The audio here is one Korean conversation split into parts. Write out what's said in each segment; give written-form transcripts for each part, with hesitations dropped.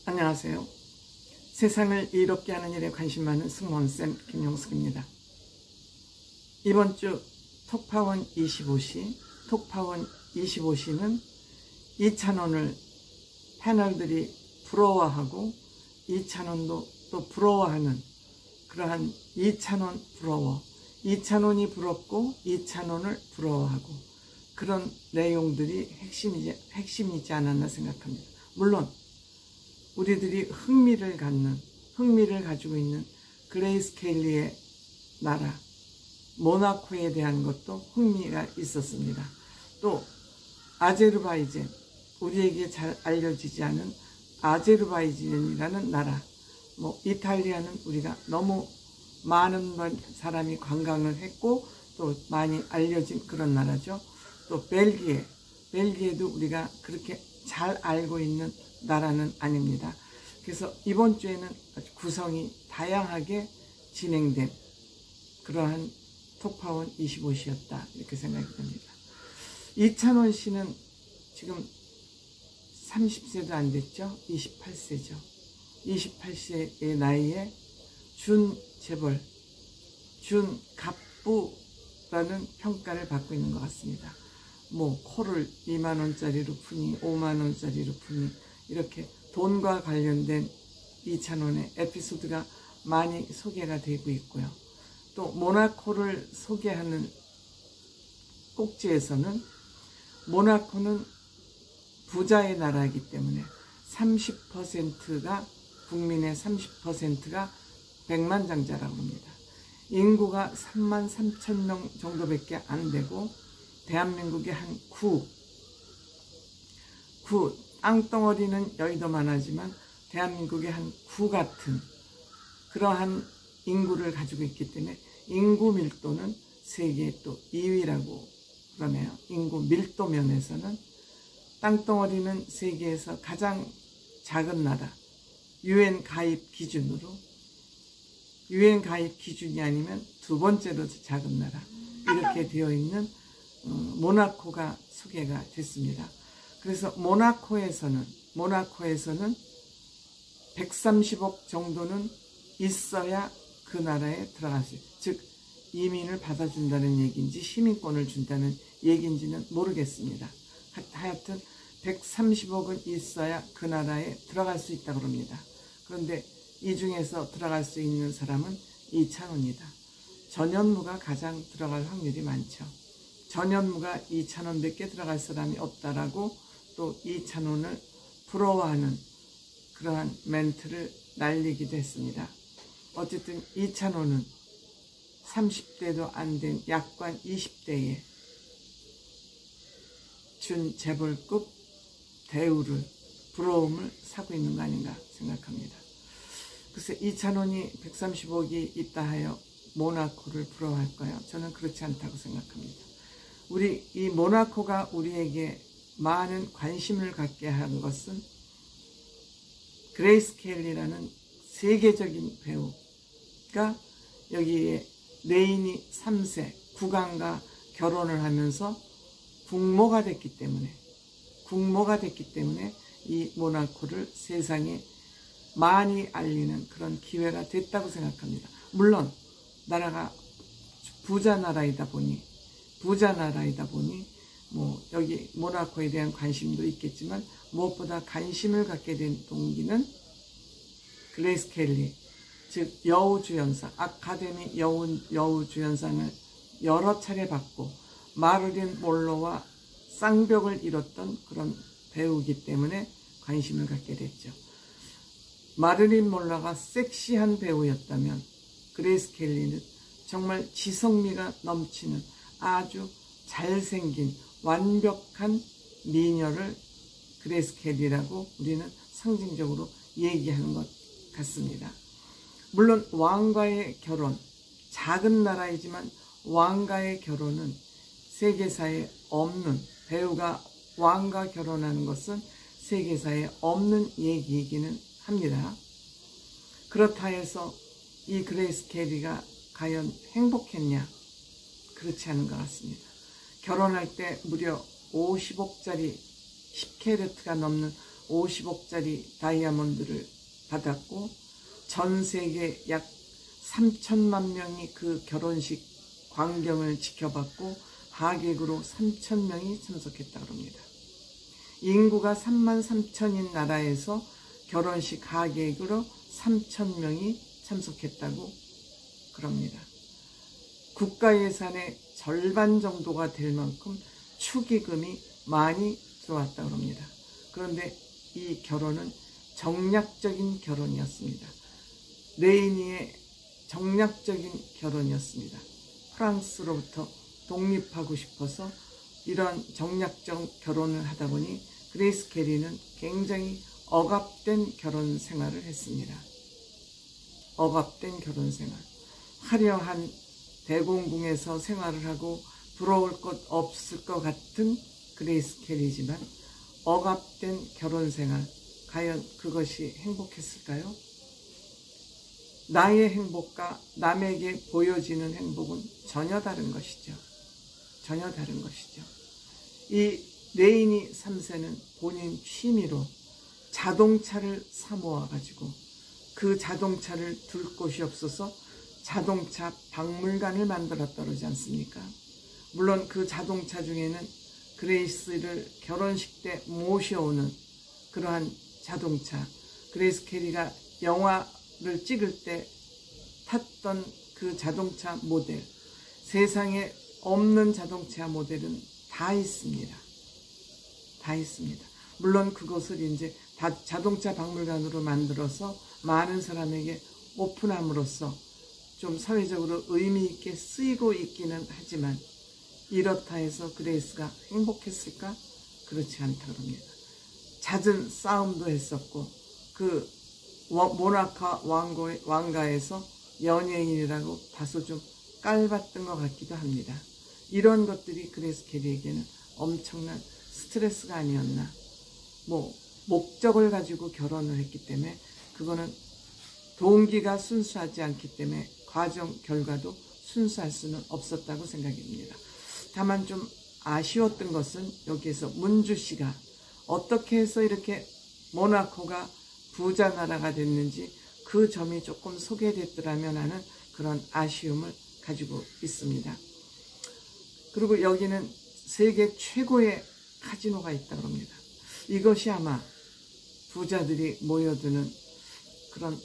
안녕하세요. 세상을 이롭게 하는 일에 관심 많은 승무원쌤 김용숙입니다. 이번 주 톡파원 25시는 이찬원을 패널들이 부러워하고 이찬원도 또 부러워하는 그러한 이찬원 부러워, 이찬원이 부럽고 이찬원을 부러워하고 그런 내용들이 핵심이지 않았나 생각합니다. 물론 우리들이 흥미를 가지고 있는 그레이스 켈리의 나라 모나코에 대한 것도 흥미가 있었습니다. 또 아제르바이잔, 우리에게 잘 알려지지 않은 아제르바이잔이라는 나라, 이탈리아는 우리가 너무 많은 사람이 관광을 했고 또 많이 알려진 그런 나라죠. 또 벨기에도 우리가 그렇게 잘 알고 있는 나라는 아닙니다. 그래서 이번 주에는 아주 구성이 다양하게 진행된 그러한 톡파원 25시였다 이렇게 생각이 듭니다. 이찬원 씨는 지금 30세도 안 됐죠. 28세죠. 28세의 나이에 준재벌, 준갑부라는 평가를 받고 있는 것 같습니다. 코를 2만원짜리로 푸니 5만원짜리로 푸니 이렇게 돈과 관련된 이찬원의 에피소드가 많이 소개가 되고 있고요. 또 모나코를 소개하는 꼭지에서는 모나코는 부자의 나라이기 때문에 30%가 국민의 30%가 백만장자라고 합니다. 인구가 3만 3천 명 정도밖에 안 되고 대한민국의 한 9 땅덩어리는 여의도만 하지만 대한민국의 한 9 같은 그러한 인구를 가지고 있기 때문에 인구 밀도는 세계 또 2위라고 그러네요. 인구 밀도 면에서는 땅덩어리는 세계에서 가장 작은 나라, UN 가입 기준으로 UN 가입 기준이 아니면 두 번째로 작은 나라 이렇게 되어 있는 모나코가 소개가 됐습니다. 그래서 모나코에서는 130억 정도는 있어야 그 나라에 들어갈 수 있어요. 즉 이민을 받아준다는 얘기인지 시민권을 준다는 얘기인지는 모르겠습니다. 하여튼 130억은 있어야 그 나라에 들어갈 수 있다고 합니다. 그런데 이 중에서 들어갈 수 있는 사람은 이찬원이다. 전현무가 가장 들어갈 확률이 많죠. 전현무가 이찬원밖에 들어갈 사람이 없다라고 또 이찬원을 부러워하는 그러한 멘트를 날리기도 했습니다. 어쨌든 이찬원은 30대도 안 된 약관 20대에 준재벌급 대우를 부러움을 사고 있는 거 아닌가 생각합니다. 글쎄 이찬원이 130억이 있다 하여 모나코를 부러워할까요? 저는 그렇지 않다고 생각합니다. 이 모나코가 우리에게 많은 관심을 갖게 한 것은 그레이스 켈리라는 세계적인 배우가 여기에 레이니 3세 국왕과 결혼을 하면서 국모가 됐기 때문에 이 모나코를 세상에 많이 알리는 그런 기회가 됐다고 생각합니다. 물론 나라가 부자 나라이다 보니 여기 모나코에 대한 관심도 있겠지만 무엇보다 관심을 갖게 된 동기는 그레이스 켈리, 즉 여우주연상, 아카데미 여우주연상을 여러 차례 받고 마릴린 monroe와 쌍벽을 이뤘던 그런 배우이기 때문에 관심을 갖게 됐죠. 마릴린 monroe가 섹시한 배우였다면 그레이스 켈리는 정말 지성미가 넘치는 아주 잘생긴 완벽한 미녀를 그레이스 켈리라고 우리는 상징적으로 얘기하는 것 같습니다. 물론 왕과의 결혼, 작은 나라이지만 왕과의 결혼은 세계사에 없는, 배우가 왕과 결혼하는 것은 세계사에 없는 얘기이기는 합니다. 그렇다 해서 이 그레이스 켈리가 과연 행복했냐? 그렇지 않은 것 같습니다. 결혼할 때 무려 50억짜리 10캐럿가 넘는 50억짜리 다이아몬드를 받았고 전 세계 약 3천만 명이 그 결혼식 광경을 지켜봤고 하객으로 3천 명이 참석했다고 합니다. 인구가 3만 3천인 나라에서 결혼식 하객으로 3천 명이 참석했다고 그럽니다. 국가 예산의 절반 정도가 될 만큼 축의금이 많이 들어왔다고 합니다. 그런데 이 결혼은 정략적인 결혼이었습니다. 레이니의 정략적인 결혼이었습니다. 프랑스로부터 독립하고 싶어서 이런 정략적 결혼을 하다 보니 그레이스 켈리는 굉장히 억압된 결혼 생활을 했습니다. 억압된 결혼 생활. 화려한 대공궁에서 생활을 하고 부러울 것 없을 것 같은 그레이스 켈리지만 억압된 결혼 생활. 과연 그것이 행복했을까요? 나의 행복과 남에게 보여지는 행복은 전혀 다른 것이죠. 전혀 다른 것이죠. 이 레이니 3세는 본인 취미로 자동차를 사모아가지고 그 자동차를 둘 곳이 없어서 자동차 박물관을 만들었다 그러지 않습니까? 물론 그 자동차 중에는 그레이스를 결혼식 때 모셔오는 그러한 자동차, 그레이스 켈리가 영화를 찍을 때 탔던 그 자동차 모델, 세상에 없는 자동차 모델은 다 있습니다. 다 있습니다. 물론 그것을 이제 다 자동차 박물관으로 만들어서 많은 사람에게 오픈함으로써 좀 사회적으로 의미 있게 쓰이고 있기는 하지만 이렇다 해서 그레이스가 행복했을까? 그렇지 않다고 합니다. 잦은 싸움도 했었고 그 모나카 왕가에서 연예인이라고 다소 좀 깔봤던 것 같기도 합니다. 이런 것들이 그레이스 켈리에게는 엄청난 스트레스가 아니었나. 목적을 가지고 결혼을 했기 때문에 그거는 동기가 순수하지 않기 때문에 과정 결과도 순수할 수는 없었다고 생각이 듭니다. 다만 좀 아쉬웠던 것은 여기에서 문주 씨가 어떻게 해서 이렇게 모나코가 부자 나라가 됐는지 그 점이 조금 소개됐더라면 하는 그런 아쉬움을 가지고 있습니다. 그리고 여기는 세계 최고의 카지노가 있다고 합니다. 이것이 아마 부자들이 모여드는 그런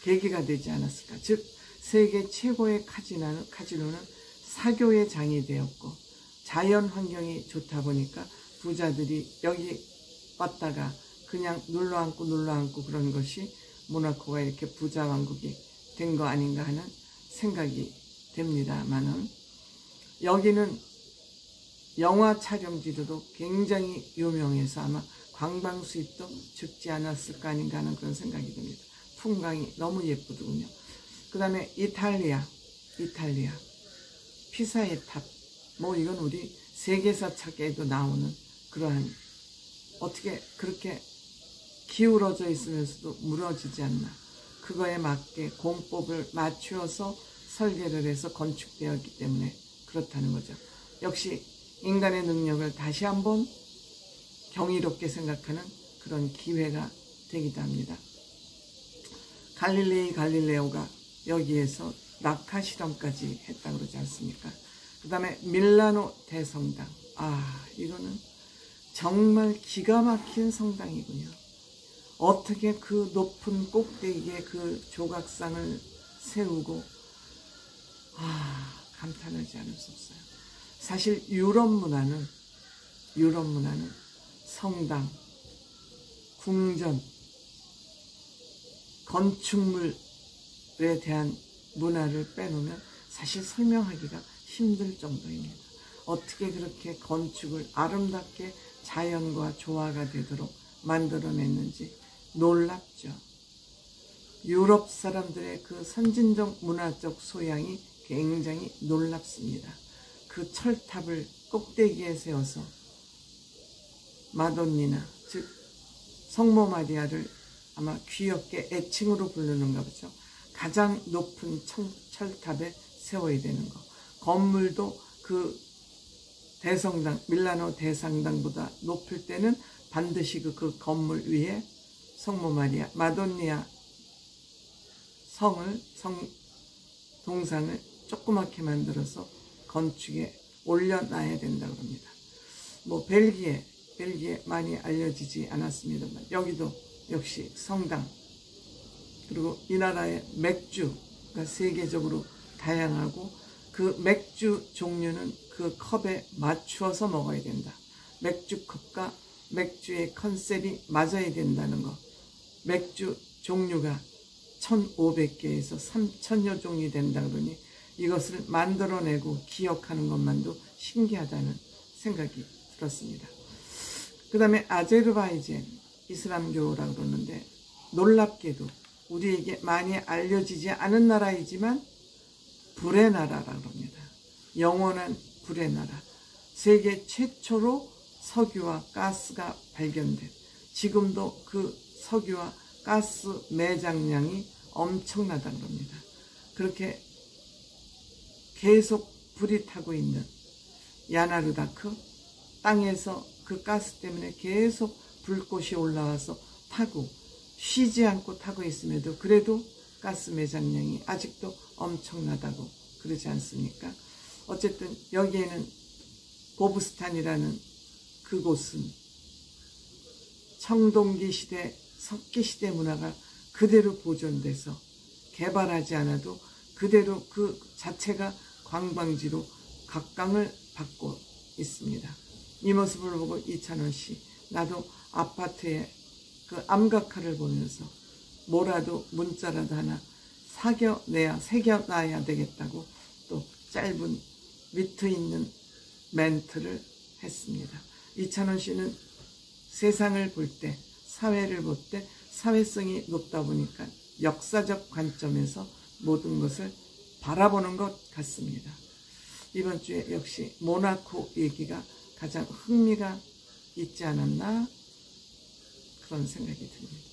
계기가 되지 않았을까. 즉 세계 최고의 카지노는 사교의 장이 되었고 자연 환경이 좋다 보니까 부자들이 여기 왔다가 그냥 눌러앉고 그런 것이 모나코가 이렇게 부자 왕국이 된 거 아닌가 하는 생각이 됩니다만은 여기는 영화 촬영지로도 굉장히 유명해서 아마 관광 수입도 적지 않았을까 아닌가 하는 그런 생각이 듭니다. 풍광이 너무 예쁘더군요. 그 다음에 이탈리아 피사의 탑, 이건 우리 세계사 책에도 나오는 그러한 어떻게 그렇게 기울어져 있으면서도 무너지지 않나. 그거에 맞게 공법을 맞추어서 설계를 해서 건축되었기 때문에 그렇다는 거죠. 역시 인간의 능력을 다시 한번 경이롭게 생각하는 그런 기회가 되기도 합니다. 갈릴레오가 여기에서 낙하 실험까지 했다고 그러지 않습니까? 그 다음에 밀라노 대성당. 이거는 정말 기가 막힌 성당이군요. 어떻게 그 높은 꼭대기에 그 조각상을 세우고 감탄하지 않을 수 없어요. 사실 유럽 문화는 성당, 궁전, 건축물에 대한 문화를 빼놓으면 사실 설명하기가 힘들 정도입니다. 어떻게 그렇게 건축을 아름답게 자연과 조화가 되도록 만들어냈는지 놀랍죠. 유럽 사람들의 그 선진적 문화적 소양이 굉장히 놀랍습니다. 그 철탑을 꼭대기에 세워서 마돈니나, 즉 성모 마리아를 아마 귀엽게 애칭으로 부르는가 보죠. 가장 높은 철탑에 세워야 되는 거. 건물도 그 대성당, 밀라노 대성당보다 높을 때는 반드시 그 건물 위에 성모 마리아 마돈니아 동상을 조그맣게 만들어서 건축에 올려놔야 된다고 합니다. 뭐 벨기에 많이 알려지지 않았습니다만 여기도 역시 성당, 그리고 이 나라의 맥주가 세계적으로 다양하고 그 맥주 종류는 그 컵에 맞추어서 먹어야 된다. 맥주 컵과 맥주의 컨셉이 맞아야 된다는 것. 맥주 종류가 1500개에서 3000여 종이 된다 그러니 이것을 만들어내고 기억하는 것만도 신기하다는 생각이 들었습니다. 그 다음에 아제르바이잔 이슬람교라고 그러는데 놀랍게도 우리에게 많이 알려지지 않은 나라이지만 불의 나라라고 합니다. 영원한 불의 나라. 세계 최초로 석유와 가스가 발견된, 지금도 그 석유와 가스 매장량이 엄청나다고 합니다. 그렇게 계속 불이 타고 있는 야나르다크, 땅에서 그 가스 때문에 계속 불꽃이 올라와서 타고 쉬지 않고 타고 있음에도 그래도 가스 매장량이 아직도 엄청나다고 그러지 않습니까? 어쨌든 여기에는 고브스탄이라는 그곳은 청동기 시대, 석기 시대 문화가 그대로 보존돼서 개발하지 않아도 그대로 그 자체가 관광지로 각광을 받고 있습니다. 이 모습을 보고 이찬원 씨, 나도 아파트에 그 암각화를 보면서 뭐라도 문자라도 하나 새겨놔야 되겠다고 또 짧은 위트 있는 멘트를 했습니다. 이찬원 씨는 세상을 볼 때, 사회를 볼 때 사회성이 높다 보니까 역사적 관점에서 모든 것을 바라보는 것 같습니다. 이번 주에 역시 모나코 얘기가 가장 흥미가 있지 않았나 그런 생각이 듭니다.